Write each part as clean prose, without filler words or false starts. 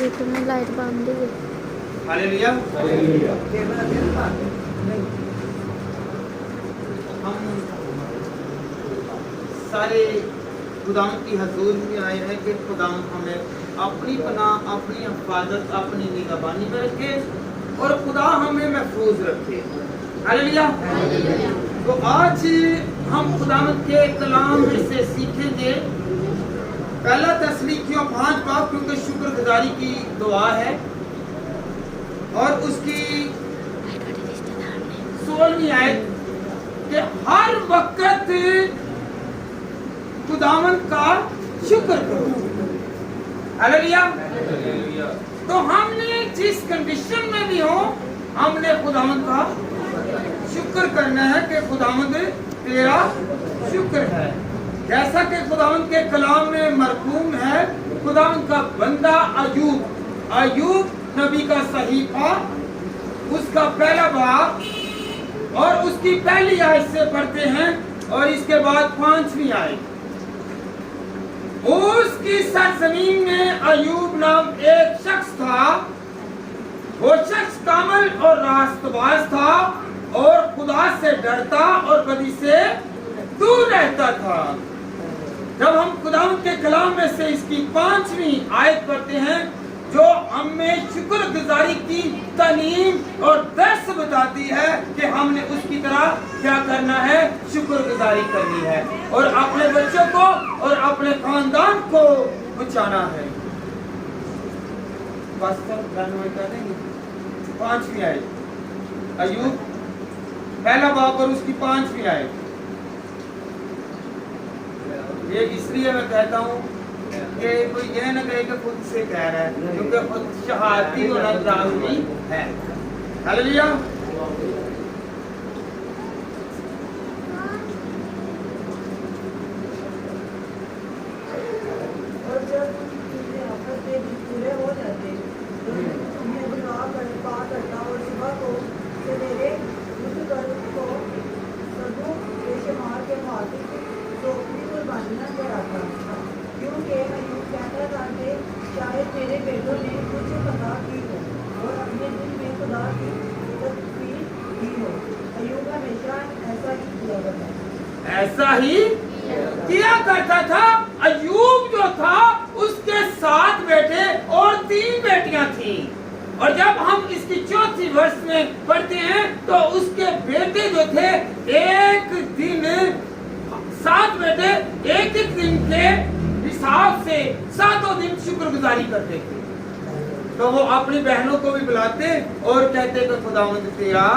ये तो मैं लाइट बांध दी है। हालेलुया। हम सारे खुदाम की हजूर में आए हैं कि खुदाम हमें अपनी पनाह, अपनी हिफाजत, अपनी निगरानी में रखे और खुदा हमें महफूज रखे। हालेलुया। तो आज हम खुदावंद के कलाम में से सीखेंगे पहला तस्लीकियों 5 बाब, क्योंकि शुक्रगुजारी की दुआ है और उसकी 16वीं आयत कि हर वक्त खुदावंद का शुक्र करो। हालेलुया। तो हमने जिस कंडीशन में भी हो, हमने खुदावंद का शुक्र करना है कि खुदावंद तेरा शुक्र है। जैसा कि खुदावंद के कलाम में मरकूम है, खुदावंद का बंदा अयूब नबी का सहीफा, उसका पहला बाब और उसकी पहली आयत से पढ़ते हैं और इसके बाद 5वीं आयत। उसकी सरजमीन में अयूब नाम एक शख्स था। वो शख्स कामिल और रास्तबाज था और खुदा से डरता और बदी से दूर रहता था। जब हम खुदावंद के कलाम में से इसकी 5वीं आयत पढ़ते हैं, जो हमें शुक्रगुजारी की तालीम और दर्स बताती है कि हमने उसकी तरह क्या करना है, शुक्रगुजारी करनी है और अपने बच्चों को और अपने खानदान को बचाना है। बस कर देंगे 5वीं आयत, अयूब पहला बाब और उसकी 5वीं आयत। ये इसलिए मैं कहता हूँ कि कोई यह न कहे कि खुद से कह रहा है, क्योंकि खुद शहादती होना लाज़मी है। हालेलुया। और जब तुमने आपस में पूरे हो जाते तो तुम्हें दुआ करता और सुबह को सवेरे उस कर्म को सदू बेशुमार के मुआफिक रोकनी कुर्बानियाँ कराता था, क्योंकि अयूब कहता था कि शायद मेरे बेटों ने कुछ खता की हो और अपने दिल में खुदा की तकफीर की हो। अयूब हमेशा ऐसा ही किया करता था। ऐसा ही किया करता था। अयूब जो था उसके 7 बेटे और 3 बेटियां थी, और जब हम इसकी 4थी वर्ष में पढ़ते हैं तो उसके बेटे जो थे एक दिन 7 बेटे एक दिन के हिसाब से 7 दिन शुक्रगुजारी करते थे। तो वो अपनी बहनों को भी बुलाते और कहते कि खुदावंद तेरा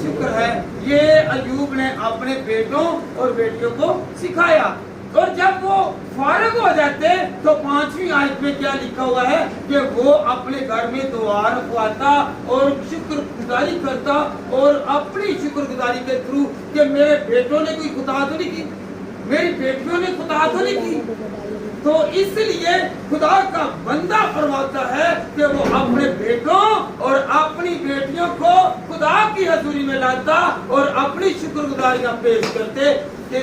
शुक्र है। ये अयूब ने अपने बेटों और बेटियों को सिखाया। और जब वो फारिग हो जाते तो 5वीं आयत में क्या लिखा हुआ है कि वो अपने घर में दुआ रखवाता और शुक्रगुजारी करता और अपनी शुक्रगुजारी के थ्रू कि मेरे बेटों ने कोई खुदा तो नहीं की, मेरी बेटियों ने खुदा तो नहीं की। तो इसलिए खुदा का बंदा फरमाता है कि वो अपने बेटों और अपनी बेटियों को खुदा की हजूरी में लाता और अपनी शुक्रगुजारियां पेश करते कि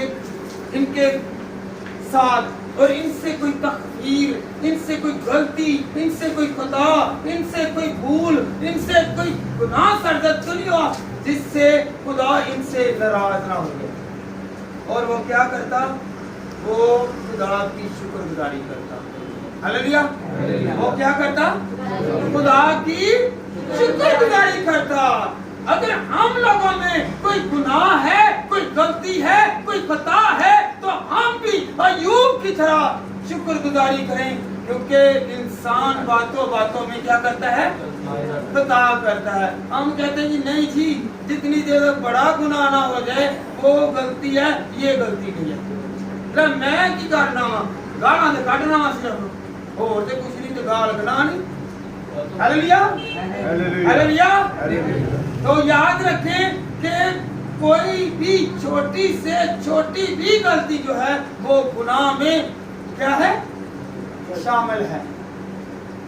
इनके साथ और इनसे कोई तकफीर, इनसे कोई गलती, इनसे कोई खता, इनसे कोई भूल, इनसे कोई गुनाह सरजद तो नहीं हुआ जिससे खुदा इनसे नाराज ना हो गया। और वो क्या करता, वो खुदा की शुक्रगुजारी करता। हालेलुया। वो क्या करता, खुदा की शुक्रगुजारी करता। अगर हम लोगों में कोई गुनाह है, कोई गलती है, कोई खता है, तो हम भी अयूब की तरह शुक्रगुजारी करें, क्योंकि इंसान बातों बातों में क्या करता है, खता करता है। हम कहते हैं कि नहीं जी, जितनी देर बड़ा गुनाह ना हो जाए वो गलती है, ये गलती नहीं है। मैं की करना वा गालां ते कढना वा सिर्फ, और ते कुछ नहीं, तो गाल कढना नहीं। हालेलुया। हालेलुया। तो याद रखें कि कोई भी छोटी से छोटी भी गलती जो है वो गुनाह में क्या है, शामिल है।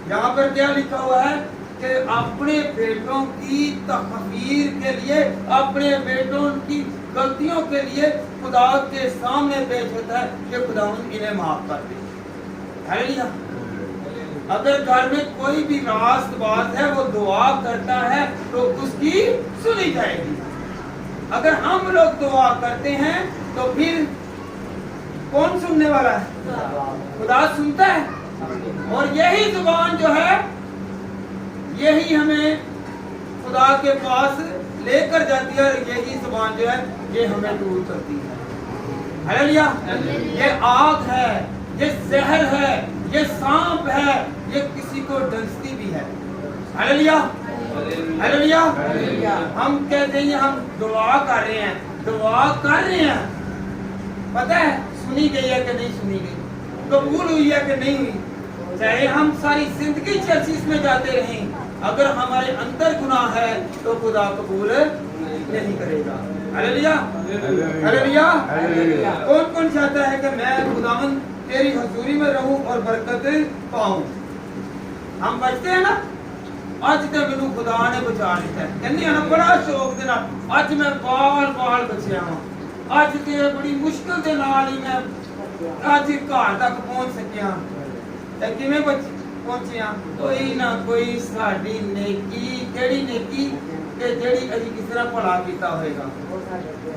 यहाँ पर क्या लिखा हुआ है कि अपने बेटों की तकफीर के लिए, अपने बेटों की गलतियों के लिए खुदा के सामने पेश होता है कि खुदावंद इन्हें माफ कर दे। हालेलुया। अगर घर में कोई भी रास्तबाज है वो दुआ करता है तो उसकी सुनी जाएगी। अगर हम लोग दुआ करते हैं तो फिर कौन सुनने वाला है? खुदा सुनता है। और यही जुबान जो है यही हमें खुदा के पास लेकर जाती है, और यही जुबान जो है ये हमें दूर करती है। हालेलुया। ये आग है, ये जहर है, ये सांप है, ये किसी को डसती भी है। Hallelujah hallelujah. हम कहते हैं हम दुआ कर रहे हैं, दुआ कर रहे हैं, पता है सुनी गई है कि नहीं सुनी गई, कबूल हुई है कि नहीं हुई। चाहे हम सारी जिंदगी चर्चिस में जाते रहें, अगर हमारे अंदर गुनाह है तो खुदा कबूल नहीं करेगा। Hallelujah hallelujah. कौन कौन चाहता है कि मैं खुदावन तेरी हजूरी में रहूं और बरकत पाऊं? हम बचते हैं ना। ਅੱਜ ਤੇ ਮੈਨੂੰ ਖੁਦਾ ਨੇ ਬਚਾ ਲਿਆ। ਕਹਿੰਦੀ ਹਾਂ ਬੜਾ ਸ਼ੌਕ ਦੇ ਨਾਲ ਅੱਜ ਮੈਂ ਬਾਲ ਬਚਿਆ ਹਾਂ। ਅੱਜ ਤੇ ਬੜੀ ਮੁਸ਼ਕਲ ਦੇ ਨਾਲ ਹੀ ਮੈਂ ਅੱਜ ਘਰ ਤੱਕ ਪਹੁੰਚ ਸਕਿਆ। ਤੇ ਕਿਵੇਂ ਪਹੁੰਚਿਆ? ਕੋਈ ਨਾ ਕੋਈ ਸਾਡੀ ਨੇਕੀ, ਕਿਹੜੀ ਨੇਕੀ ਕਿ ਜਿਹੜੀ ਅਸੀਂ ਕਿਸ ਤਰ੍ਹਾਂ ਭਲਾ ਕੀਤਾ ਹੋਏਗਾ।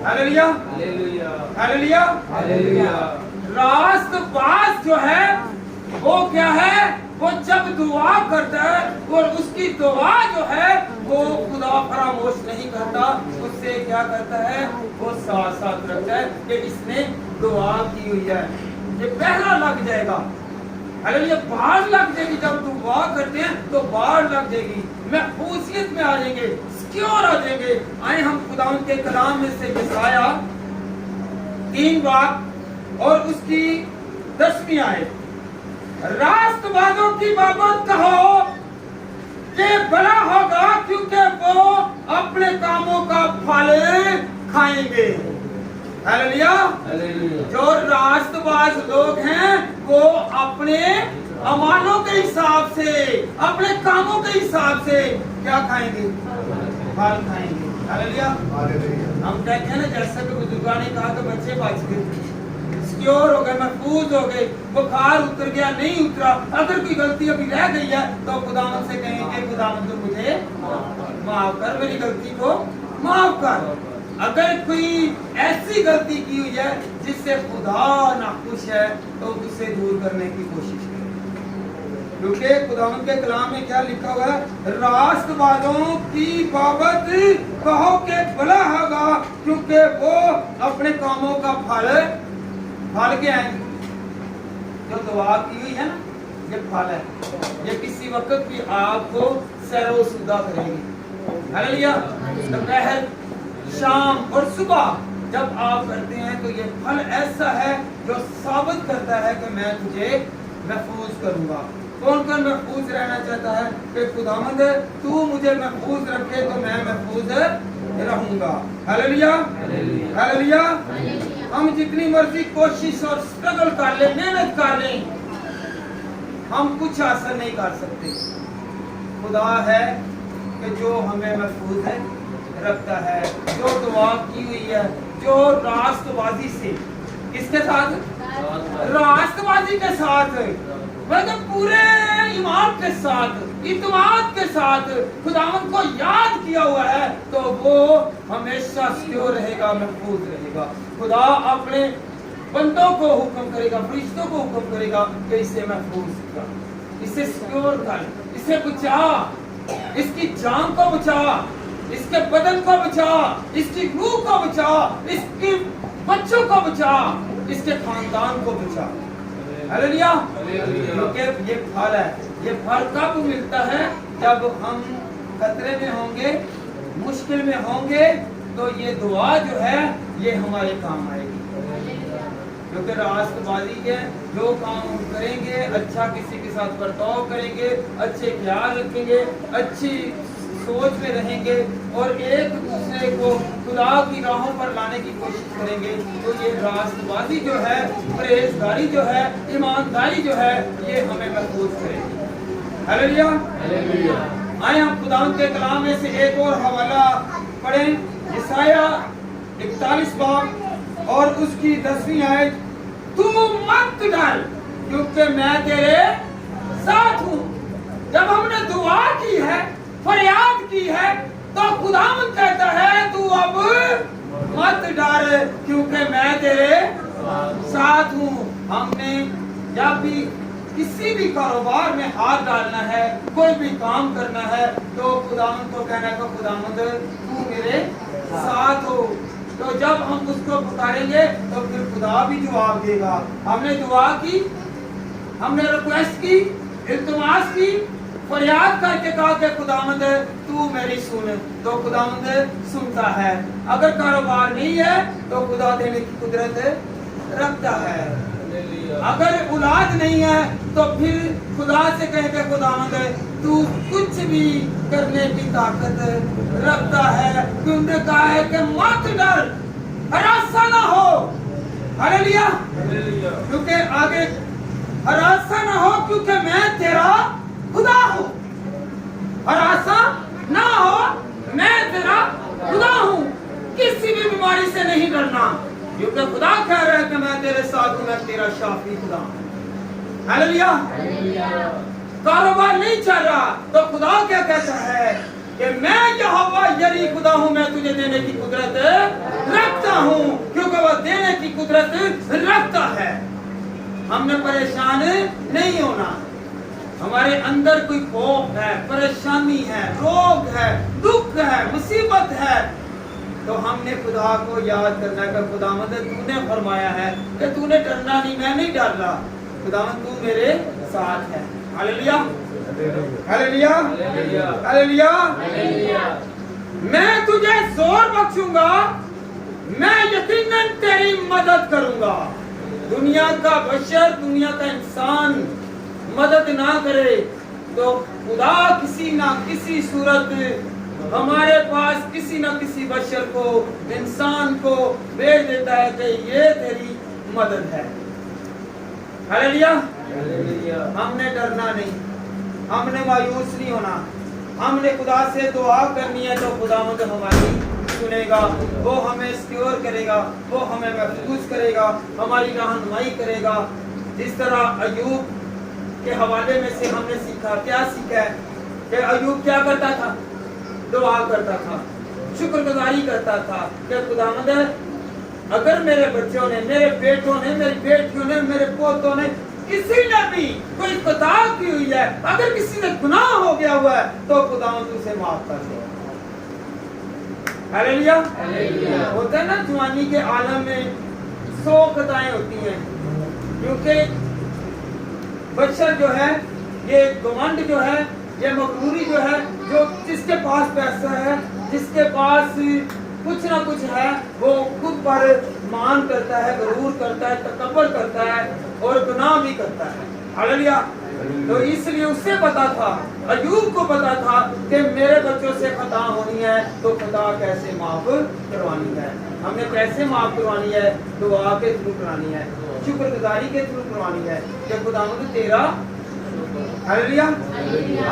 Hallelujah hallelujah hallelujah hallelujah. रास्तबाज जो है वो क्या है? वो जब दुआ करता है और उसकी दुआ जो है वो खुदा फरामोश नहीं करता, उससे क्या करता है? वो साथ साथ रखता है कि इसने दुआ की हुई है। ये पहला लग जाएगा। हालेलुया। बाढ़ लग जाएगी। जब दुआ करते हैं तो बाढ़ लग जाएगी, महफूजियत में आ जाएंगे, सिक्योर आ जाएंगे। आए हम खुदा के कलाम में से यशाया 3 बाब और उसकी 10वीं आयत। रास्तबाजों की बाबत कहो कि भला होगा क्योंकि वो अपने कामों का फल खाएंगे। Hallelujah hallelujah. जो रास्तबाज लोग हैं वो अपने अमालों के हिसाब से, अपने कामों के हिसाब से क्या खाएंगे? फल खाएंगे। Hallelujah hallelujah. हम कहते हैं ना जैसे कि बुजुर्गों ने कहा कि बच्चे बच गए, सिक्योर हो गए, महफूज हो गए, बुखार उतर गया नहीं उतरा, अगर कोई गलती अभी रह गई है तो खुदावंद से कहेंगे खुदावंद तो मुझे माफ कर, मेरी गलती को माफ कर। अगर कोई ऐसी गलती की हुई है जिससे खुदा नाखुश है तो उसे दूर करने की कोशिश करें, क्योंकि खुदावंद के कलाम में क्या लिखा हुआ है? रास्तबाजों की बाबत कहो कि भला होगा क्योंकि वो अपने कामों का फल क्या है? जो दुआ की हुई है ना, ये फल है। ये किसी वक्त भी आपको सैरो-सुदा करेगी। हालेलुया। दोपहर, शाम और सुबह जब आप करते हैं तो ये फल ऐसा है जो साबित करता है कि मैं तुझे महफूज करूंगा। कौन कौन महफूज रहना चाहता है कि खुदावंद तू मुझे महफूज रखे तो मैं महफूज रहूंगा। Hallelujah hallelujah. हम जितनी मर्जी कोशिश और स्ट्रगल कर ले, मेहनत कर ले, हम कुछ हासिल नहीं कर सकते। खुदा है कि जो हमें महफूज है रखता है, जो दुआ की हुई है, जो रास्तबाजी से, किसके साथ? रास्तबाजी के साथ, मतलब पूरे ईमान के साथ, इत्मीनान के साथ खुदावंद को याद किया हुआ है तो वो हमेशा सिक्योर रहेगा, महफूज रहेगा। खुदा अपने बंदों को हुक्म करेगा, फरिश्तों को हुक्म करेगा कि इसे महफूज कर, इसे सिक्योर कर, इसे बचा, इसकी जान को बचा, इसके बदन को बचा, इसकी रूह को बचा, इसके बच्चों को बचा, इसके खानदान को बचा। हालेलुया। क्योंकि ये फल है। ये फल कब मिलता है? जब हम खतरे में होंगे, मुश्किल में होंगे, तो ये दुआ जो है ये हमारे काम आएगी। क्योंकि रास्तबाजी के जो काम हम करेंगे, अच्छा किसी के साथ बर्ताव करेंगे, अच्छे ख्याल रखेंगे, अच्छी सोच में रहेंगे और एक दूसरे को खुदा की राहों पर लाने की कोशिश करेंगे, तो ये रास्तबाजी जो है, परहेजगारी जो है, ईमानदारी जो है, ये हमें महफूज करेगी। Hallelujah hallelujah. आए हम खुदा के कलाम में से एक और हवाला पढ़ें, यशाया 41 बाब और उसकी 10वीं आयत। तू मत डर क्योंकि मैं तेरे साथ हूँ। खुदावंद कहता है तू अब मत डर क्योंकि मैं तेरे साथ हूँ। हमने जब भी किसी भी कारोबार में हाथ डालना है, कोई भी काम करना है, तो खुदावंद को कहना है खुदावंद तू मेरे साथ हो। तो जब हम उसको पुकारेंगे तो फिर खुदा भी जवाब देगा। हमने दुआ की, हमने रिक्वेस्ट की, इल्तिमास की, फरियाद करके कहा कि खुदावंद तू मेरी सुन, तो खुदावंद सुनता है। अगर कारोबार नहीं है तो खुदा देने की कुदरत रखता है। अगर औलाद नहीं है तो फिर खुदा से कहे कि खुदावंद तू कुछ भी करने की ताकत रखता है। क्योंकि कहा है कि मत डर, हरासा ना हो। हालेलुया। क्योंकि आगे हरासा ना हो क्योंकि मैं तेरा खुदा हूँ। हरासा ना हो, मैं तेरा खुदा हूँ। किसी भी बीमारी से नहीं डरना क्योंकि खुदा कह रहा है कि मैं तेरे साथ हूँ, मैं तेरा शाफी खुदा हूँ। हालेलुया। कारोबार नहीं चल रहा तो खुदा क्या कहता है कि मैं यहोवा यरी खुदा हूँ, मैं तुझे देने की कुदरत रखता हूँ। क्योंकि वह देने की कुदरत रखता है। हमने परेशान नहीं होना। हमारे अंदर कोई खौफ है, परेशानी है, रोग है, दुख है, मुसीबत है, तो हमने खुदा को याद करना है। खुदावंद तूने फरमाया है कि तूने डरना नहीं, मैं नहीं डर रहा। खुदावंद तू मेरे साथ है। Hallelujah, hallelujah, hallelujah. मैं तुझे जोर बख्शूंगा, मैं यकीनन तेरी मदद करूंगा। दुनिया का बशर, दुनिया का इंसान मदद ना करे तो खुदा किसी ना किसी सूरत हमारे पास किसी न किसी बशर को, इंसान को भेज देता है कि ये तेरी मदद है। हालेलुया। हमने डरना नहीं, हमने मायूस नहीं होना। हमने खुदा से दुआ करनी है तो खुदावंद हमारी सुनेगा, वो हमें सिक्योर करेगा, वो हमें महफूज करेगा, हमारी रहनुमाई करेगा। जिस तरह अय्यूब के हवाले में से हमने सीखा, क्या सीखा है कि अय्यूब क्या करता था? दुआ करता था, शुक्रगुजारी करता था कि खुदावंद अगर मेरे बच्चों ने, मेरे बेटों ने, मेरी बेटियों ने, मेरे पोतों ने, किसी ने भी कोई खता की हुई है, अगर किसी ने गुनाह हो गया हुआ है तो खुदावंद उसे माफ कर दे। हालेलुया। होता है ना जवानी के आलम में 100 खताएं होती हैं, क्योंकि बशर जो है, ये घमंड जो है, ये मगरूरी जो है, जो जिसके पास पैसा है, जिसके पास कुछ ना कुछ है, वो खुद पर मान करता है, गरूर करता है, तकब्बुर करता है और गुनाह भी करता है। हालेलुया। तो इसलिए उसे पता था, अय्यूब को पता था कि मेरे बच्चों से खता होनी है तो खुदा कैसे माफ करवानी है। हमने कैसे माफ करवानी है? दुआ के थ्रू करवानी है, शुक्रगुजारी के थ्रू करवानी है कि खुदावंद तेरा। हालेलुया।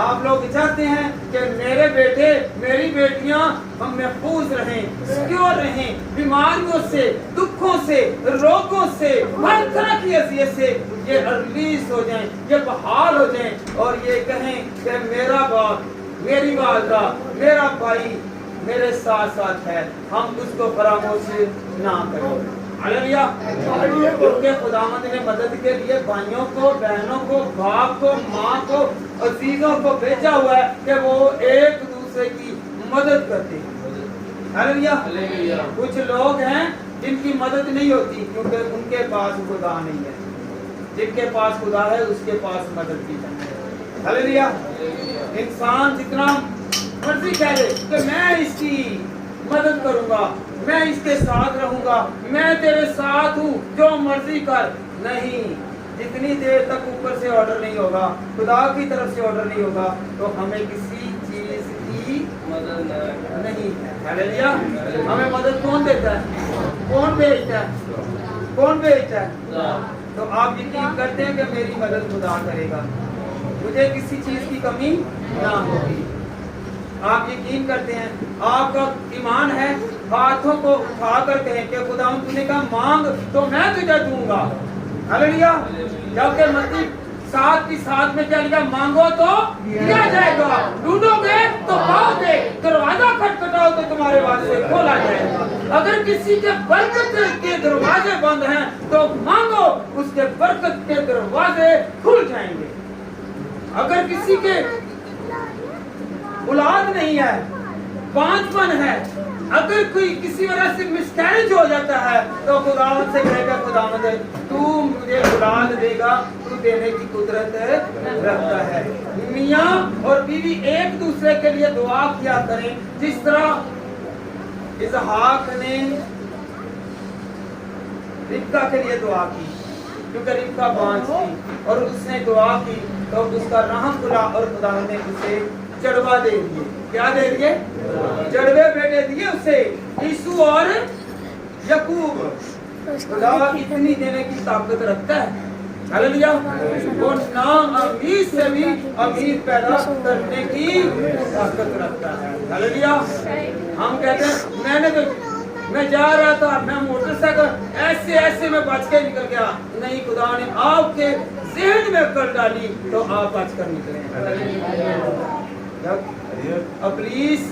आप लोग चाहते हैं कि मेरे बेटे, मेरी बेटियां हम महफूज रहें, सिक्योर रहें, बीमारियों से, दुखों से, रोगों से, हर तरह की अज़ियत से ये रिलीज हो जाएं, ये बहाल हो जाएं और ये कहें कि मेरा बाप, मेरी वालदा, मेरा भाई मेरे साथ साथ है। हम उसको फरामोश ना करें। हालेलुया। क्योंकि खुदावंद ने मदद के लिए भाइयों को, बहनों को, बाप को, माँ को, अजीजों को भेजा हुआ है कि वो एक दूसरे की मदद करते हैं। हालेलुया। कुछ लोग हैं जिनकी मदद नहीं होती क्योंकि उनके पास खुदा नहीं है। जिनके पास खुदा है उसके पास मदद की जाती है। हालेलुया। इंसान जितना मर्जी कह ले कि मैं इसकी मदद करूंगा, मैं इसके साथ रहूंगा, मैं तेरे साथ हूँ, जो मर्जी कर, नहीं। जितनी देर तक ऊपर से ऑर्डर नहीं होगा, खुदा की तरफ से ऑर्डर नहीं होगा, तो हमें किसी चीज की मदद नहीं है। हालेलुया। हमें मदद कौन देता है? कौन भेजता है? कौन भेजता है? तो आप यकीन करते हैं कि मेरी मदद खुदा करेगा, मुझे किसी चीज की कमी ना होगी। आप यकीन करते हैं, आपका ईमान है, हाथों को उठा कर कहें कि खुदावंद तूने कहा मांग तो मैं तुझे दूंगा। हालेलुया। जबकि मत्ती साथ ही साथ में क्या लिखा, मांगो तो दिया जाएगा, ढूंढोगे तो पाओगे, दरवाजा खटखटाओ तो तुम्हारे वास्ते खोला जाएगा। अगर किसी के बरकत के दरवाजे बंद हैं तो मांगो, उसके बरकत के दरवाजे खुल जाएंगे। अगर किसी के औलाद नहीं है, बांझपन है, अगर कोई किसी वजह से मिसकैरेज हो जाता है तो खुदावंद से कहेगा, खुदावंद तू मुझे औलाद देगा, तू देने की कुदरत रखता है। मियाँ और बीवी एक दूसरे के लिए दुआ किया करें, जिस तरह इसहाक ने रिबका के लिए दुआ की, क्योंकि रिबका बांझ थी और उसने दुआ की तो उसका रहम खुला और खुदावंद ने उसे चढ़वा दे दिए। क्या दे दिए? चढ़वे बेटे दिए उसे, यीशु और यकूब। खुदा इतनी देने की ताकत रखता है, हालेलुया। और ना अमीर से भी अमीर पैदा करने की ताकत रखता है, हालेलुया। हम कहते हैं मैं जा रहा था, मैं मोटरसाइकिल ऐसे ऐसे में बच के निकल गया, नहीं, खुदा ने आपके ज़हन में अकल डाली तो आप बच कर निकले। जब अबलीस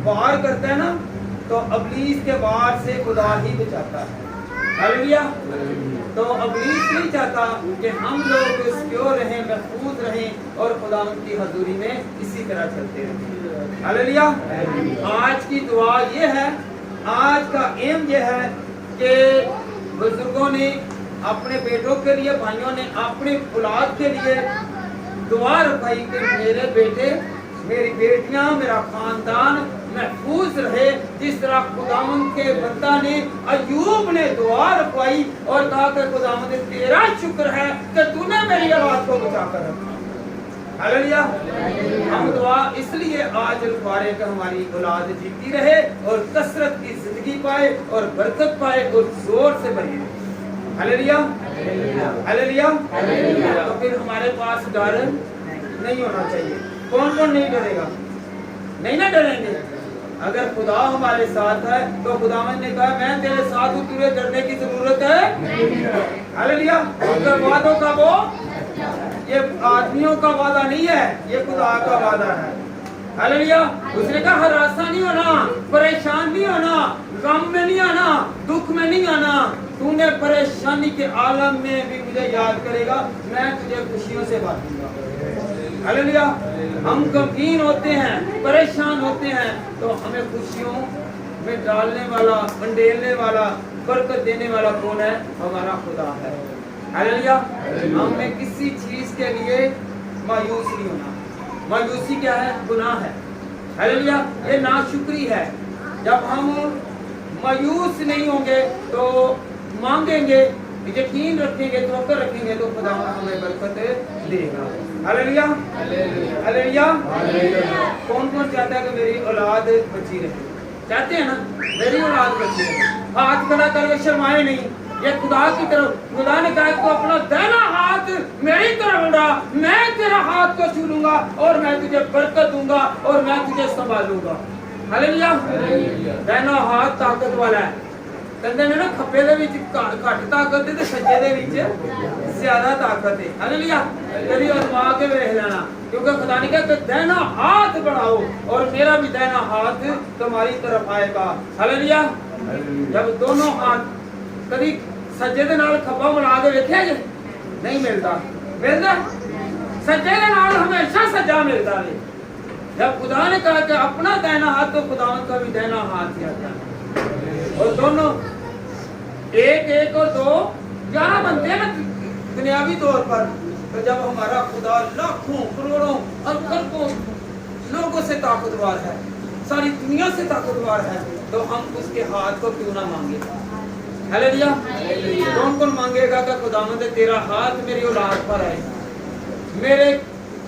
वार करता है ना, तो अबलीस के वार से खुदा ही बचाता है, हालेलुया। तो अबलीस नहीं चाहता कि हम लोग सिक्योर रहें, महफूज रहें और खुदा की हजूरी में इसी तरह चलते रहें, हालेलुया। आज की दुआ ये है, आज का एम ये है कि बुजुर्गों ने अपने बेटों के लिए, भाइयों ने अपने औलाद के लिए दुआ रखाई कि मेरे बेटे, मेरी बेटियां, मेरा खानदान महफूज रहे, जिस तरह खुदावंद के बंदा ने, अय्यूब ने दुआ रखवाई और कहा कि खुदावंद तेरा शुक्र है कि तूने मेरी औलाद को बचा कर रखा, हालेलुया। हम दुआ इसलिए आज रखवा रहे कि हमारी औलाद जीती रहे और कसरत की जिंदगी पाए और बरकत पाए और जोर से बनी रहे, हालेलुया, हालेलुया। तो फिर हमारे पास डर नहीं होना चाहिए। कौन कौन नहीं डरेगा? नहीं ना डरेंगे। अगर खुदा हमारे साथ है तो खुदावंद ने कहा, मैं तेरे साथ हूँ, तुझे डरने की जरूरत है, हालेलुया। और वादों का वो, ये आदमियों का वादा नहीं है, ये खुदा का वादा है, हालेलुया। उसने कहा हरासा नहीं होना, परेशान नहीं होना, गम में नहीं आना, दुख में नहीं आना, तूने परेशानी के आलम में भी मुझे याद करेगा, मैं तुझे खुशियों से बांटूंगा, हालेलुया। हम गमगीन होते हैं, परेशान होते हैं, तो हमें खुशियों में डालने वाला, मंडेलने वाला, बरकत देने वाला कौन है? हमारा खुदा है, हालेलुया। हमें किसी चीज के लिए मायूस नहीं होना। मायूसी क्या है? गुनाह है, हालेलुया। ये नाशुक्री है। जब हम मायूस नहीं होंगे तो मांगेंगे, यकीन रखेंगे, तवक्कुल रखेंगे तो खुदा हमें बरकत देगा, हालेलुया, हालेलुया। कौन कौन चाहता है कि मेरी औलाद बची रहे? चाहते हैं ना, मेरी औलाद बची रहे। हाथ खड़ा करके शर्माए नहीं, ये खुदा की तरफ, खुदा ने कहा तो अपना दाहिना हाथ मेरी तरफ उड़ा, मैं तेरा हाथ को छू लूंगा और मैं तुझे बरकत दूंगा और मैं तुझे संभालूंगा, हालेलुया। दाहिना हाथ ताकत वाला है। कहते हैं ना, खप्पे दे विच घट ताकत है, सज्जे दे विच ज्यादा ताकत है, हालेलुया। कभी आजमा के देख लेना, क्योंकि खुदा ने कहा कि दाहिना हाथ बढ़ाओ और मेरा भी दाहिना हाथ तुम्हारी तरफ आएगा, हालेलुया। जब दोनों हाथ, कभी सज्जे दे नाल खब्बा मिला के देखिया जे? नहीं मिलता, मिलता सज्जे दे नाल हमेशा सज्जा मिलता है। जब खुदा ने कहा कि अपना दाहिना हाथ, तो खुदावंद का भी दाहिना हाथ ही आता है और दोनों एक एक और दो 11 बनते हैं ना दुनियावी तौर पर। तो जब हमारा खुदा लाखों करोड़ों और अरबों लोगों से ताकतवर है, सारी दुनिया से ताकतवर है, तो हम उसके हाथ को क्यों ना मांगे, हालेलुया। कौन कौन मांगेगा कि खुदावंद तेरा हाथ मेरी औलाद पर आए, मेरे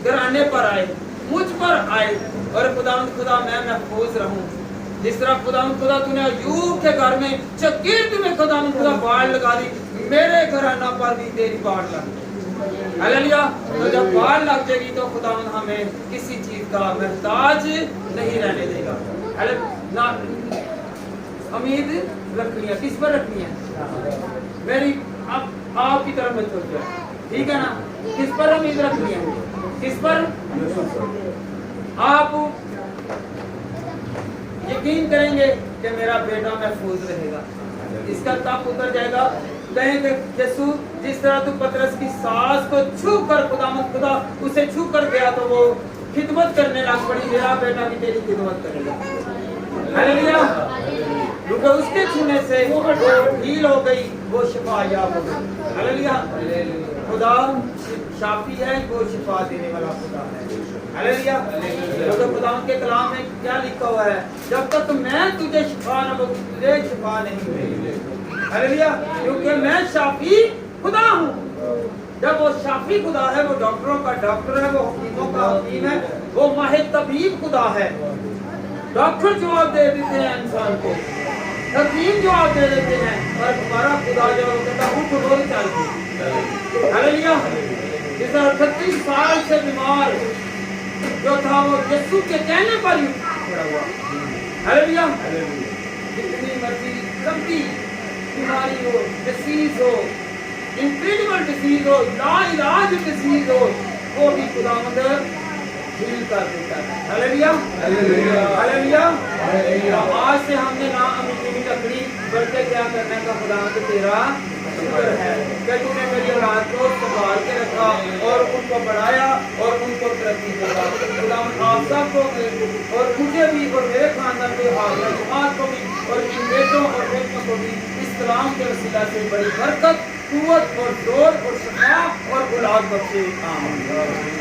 घराने पर आए, मुझ पर आए और खुदावंद खुदा मैं महफूज रहूं। जिस तरह खुदा तूने अय्यूब के घर में चकीर्द में खुदा बाढ़ लगा दी, मेरे घराना पर भी तेरी बाढ़ लग गई, हालेलुया। तो जब बाढ़ लग जाएगी तो खुदा हमें किसी चीज का मोहताज नहीं रहने देगा, ना उम्मीद रखनी है। किस पर रखनी है? मेरी आपकी तरफ मत सोचो, ठीक है ना? किस पर उम्मीद रखनी है? किस पर? आप यकीन करेंगे कि मेरा बेटा महफूज रहेगा, इसका तप उतर जाएगा। कहेंगे यीशु जिस तरह तू पतरस की सास को छू कर खुदा उसे छू कर गया तो वो खिदमत करने लग पड़ी, मेरा बेटा भी तेरी खिदमत करेगा। हालेलुया। क्योंकि उसके छूने से वो हील हो गई, वो शिफा याब हो गई। हालेलुया। खुदा शाफी है, वो शिफा देने वाला खुदा है। हालेलुया। तो खुदा के कलाम में क्या लिखा हुआ है? जब तक मैं तुझे शिफा न दूं तुझे शिफा नहीं मिलेगी। हालेलुया। क्योंकि मैं शाफी खुदा हूँ। जब वो शाफी खुदा है, वो डॉक्टरों का डॉक्टर है, वो हकीमों का हकीम है, वो माहिर तबीब खुदा है। डॉक्टर जवाब दे देते हैं इंसान को, हकीम जवाब दे देते हैं, और हमारा खुदा जो कहता है उठ बोल चल। हालेलुया। जिस 38 साल से बीमार जो था वो यीशु के कहने पर ही खड़ा हुआ। हालेलुया। जितनी मर्जी लंबी बीमारी हो, डिसीज हो, इनक्रेडिबल डिसीज हो, लाइलाज डिसीज हो, वो भी खुदावंद हील कर देता है। हालेलुया। हालेलुया। आज से हमने ना अमीरी की लकड़ी बल्कि क्या करने का खुदावंद तेरा शुक्र है कि तूने मेरी औलाद को संभाल के रखा और उनको बढ़ाया और उनको तरक्की देगा। खुदावंद आप सबको और मुझे भी और मेरे खानदान के हाजिर जमात को भी और इन बेटों और बेटियों को भी इस कलाम के वसीला से बड़ी बरकत, कुव्वत और जोर और शफा और औलाद बख्शे। आमीन।